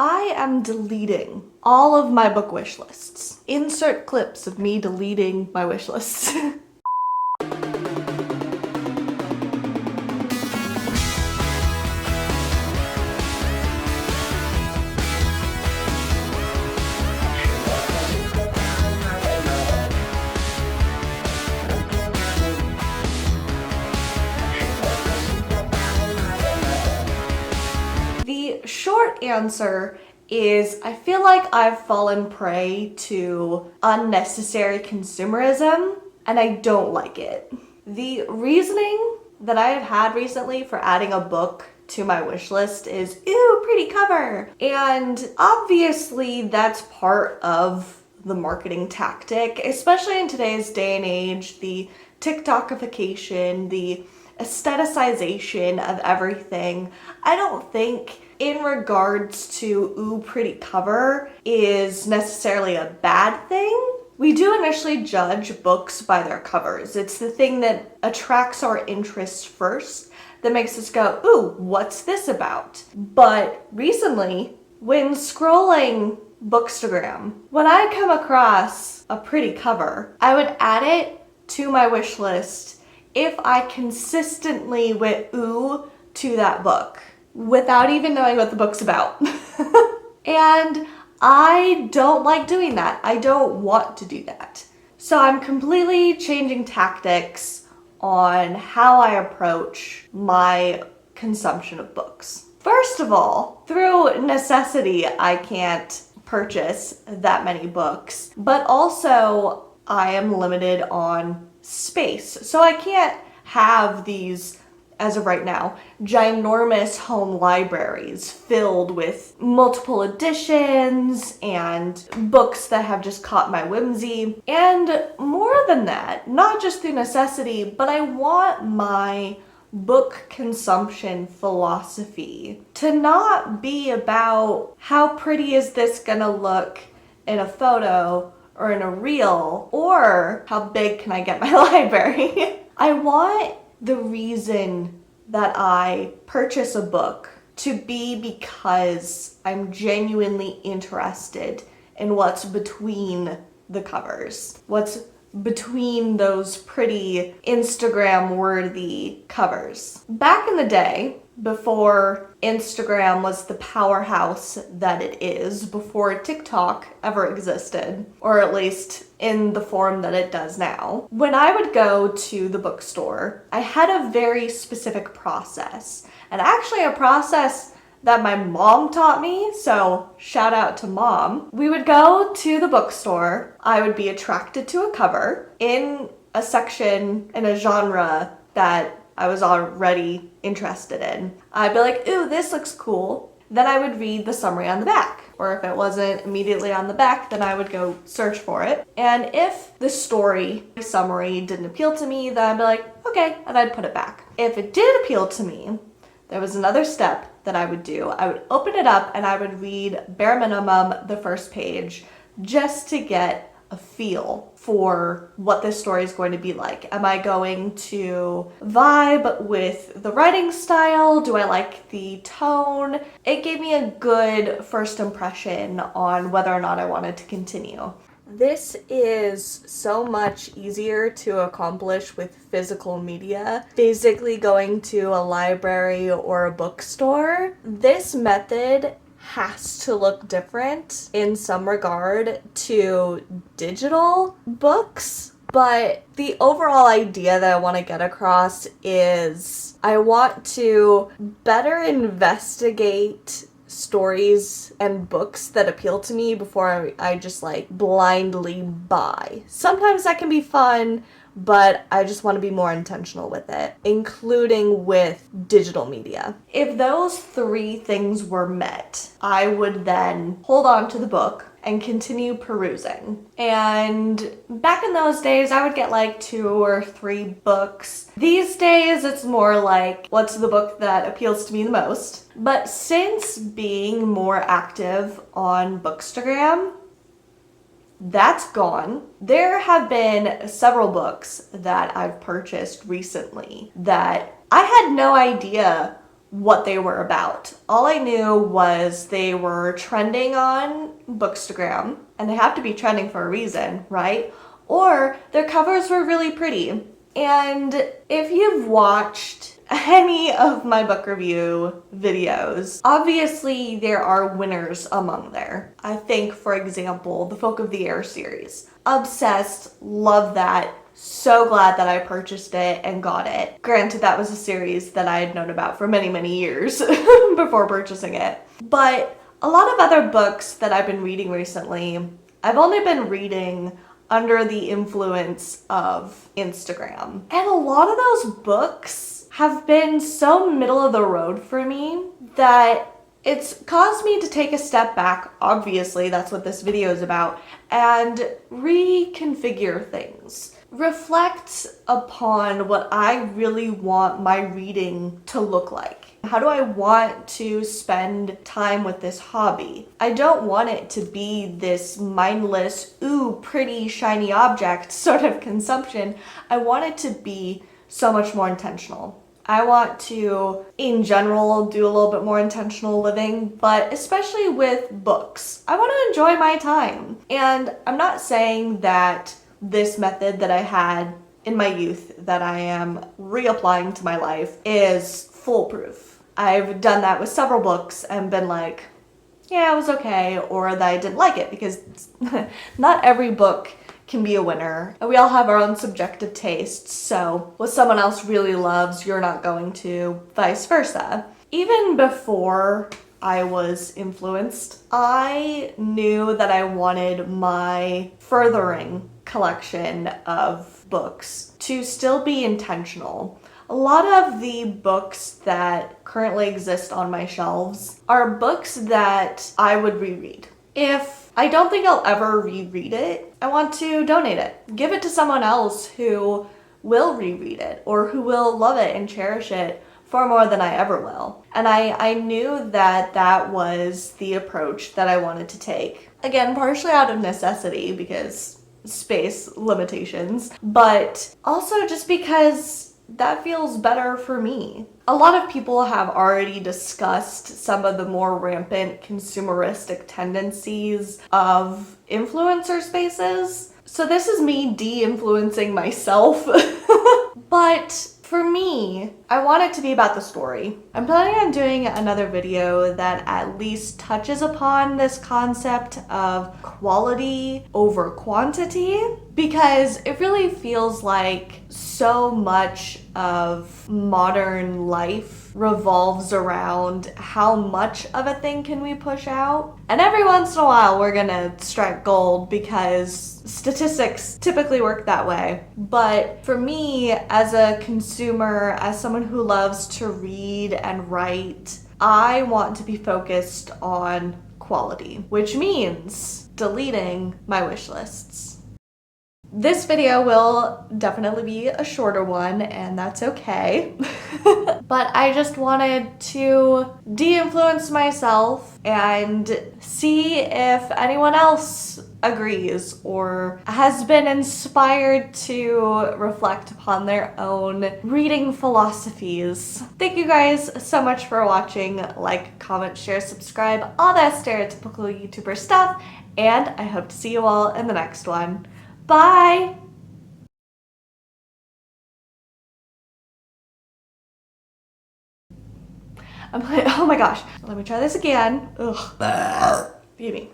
I am deleting all of my book wish lists. Insert clips of me deleting my wish lists. The short answer is I feel like I've fallen prey to unnecessary consumerism and I don't like it. The reasoning that I have had recently for adding a book to my wish list is, ooh, pretty cover. And obviously that's part of the marketing tactic, especially in today's day and age, the TikTokification, the aestheticization of everything. I don't think in regards to ooh, pretty cover is necessarily a bad thing. We do initially judge books by their covers. It's the thing that attracts our interest first that makes us go, ooh, what's this about? But recently, when scrolling Bookstagram, when I come across a pretty cover, I would add it to my wish list if I consistently went ooh to that book without even knowing what the book's about. And I don't like doing that. I don't want to do that. So I'm completely changing tactics on how I approach my consumption of books. First of all, through necessity, I can't purchase that many books, but also I am limited on space. So I can't have these, as of right now, ginormous home libraries filled with multiple editions and books that have just caught my whimsy. And more than that, not just through necessity, but I want my book consumption philosophy to not be about how pretty is this gonna look in a photo or in a reel, or how big can I get my library. I want the reason that I purchase a book to be because I'm genuinely interested in what's between the covers, what's between those pretty Instagram-worthy covers. Back in the day, before Instagram was the powerhouse that it is, before TikTok ever existed, or at least in the form that it does now, when I would go to the bookstore, I had a very specific process, and actually a process that my mom taught me, so shout out to mom. We would go to the bookstore, I would be attracted to a cover in a section, in a genre that I was already interested in. I'd be like, ooh, this looks cool. Then I would read the summary on the back. Or if it wasn't immediately on the back, then I would go search for it. And if the story summary didn't appeal to me, then I'd be like, okay, and I'd put it back. If it did appeal to me, there was another step that I would do. I would open it up and I would read bare minimum the first page just to get a feel for what this story is going to be like. Am I going to vibe with the writing style? Do I like the tone? It gave me a good first impression on whether or not I wanted to continue. This is so much easier to accomplish with physical media. Basically going to a library or a bookstore. This method has to look different in some regard to digital books, but the overall idea that I want to get across is I want to better investigate stories and books that appeal to me before I just like blindly buy. Sometimes that can be fun, but I just want to be more intentional with it, including with digital media. If those three things were met, I would then hold on to the book and continue perusing. And back in those days, I would get like 2 or 3 books. These days, it's more like, what's the book that appeals to me the most? But since being more active on Bookstagram, that's gone. There have been several books that I've purchased recently that I had no idea what they were about. All I knew was they were trending on Bookstagram, and they have to be trending for a reason, right? Or their covers were really pretty. And if you've watched any of my book review videos, obviously there are winners among there. I think, for example, the Folk of the Air series. Obsessed, love that. So glad that I purchased it and got it. Granted, that was a series that I had known about for many, many years before purchasing it. But a lot of other books that I've been reading recently, I've only been reading under the influence of Instagram. And a lot of those books have been so middle of the road for me that it's caused me to take a step back, obviously that's what this video is about, and reconfigure things. Reflect upon what I really want my reading to look like. How do I want to spend time with this hobby? I don't want it to be this mindless, ooh, pretty, shiny object sort of consumption. I want it to be so much more intentional. I want to, in general, do a little bit more intentional living, but especially with books. I want to enjoy my time. And I'm not saying that this method that I had in my youth that I am reapplying to my life is foolproof. I've done that with several books and been like, yeah, it was okay, or that I didn't like it, because not every book can be a winner. We all have our own subjective tastes, so what someone else really loves, you're not going to, vice versa. Even before I was influenced, I knew that I wanted my furthering collection of books to still be intentional. A lot of the books that currently exist on my shelves are books that I would reread. If I don't think I'll ever reread it, I want to donate it. Give it to someone else who will reread it or who will love it and cherish it far more than I ever will. And I knew that that was the approach that I wanted to take. Again, partially out of necessity because space limitations, but also just because that feels better for me. A lot of people have already discussed some of the more rampant consumeristic tendencies of influencer spaces. So this is me de-influencing myself. But for me, I want it to be about the story. I'm planning on doing another video that at least touches upon this concept of quality over quantity, because it really feels like so much of modern life revolves around how much of a thing can we push out. And every once in a while we're gonna strike gold because statistics typically work that way. But for me, as a consumer, as someone who loves to read and write, I want to be focused on quality, which means deleting my wish lists. This video will definitely be a shorter one, and that's okay. But I just wanted to de-influence myself and see if anyone else agrees or has been inspired to reflect upon their own reading philosophies. Thank you guys so much for watching. Like, comment, share, subscribe, all that stereotypical YouTuber stuff, and I hope to see you all in the next one. Bye! I'm like, oh my gosh, let me try this again. Ugh. Beauty.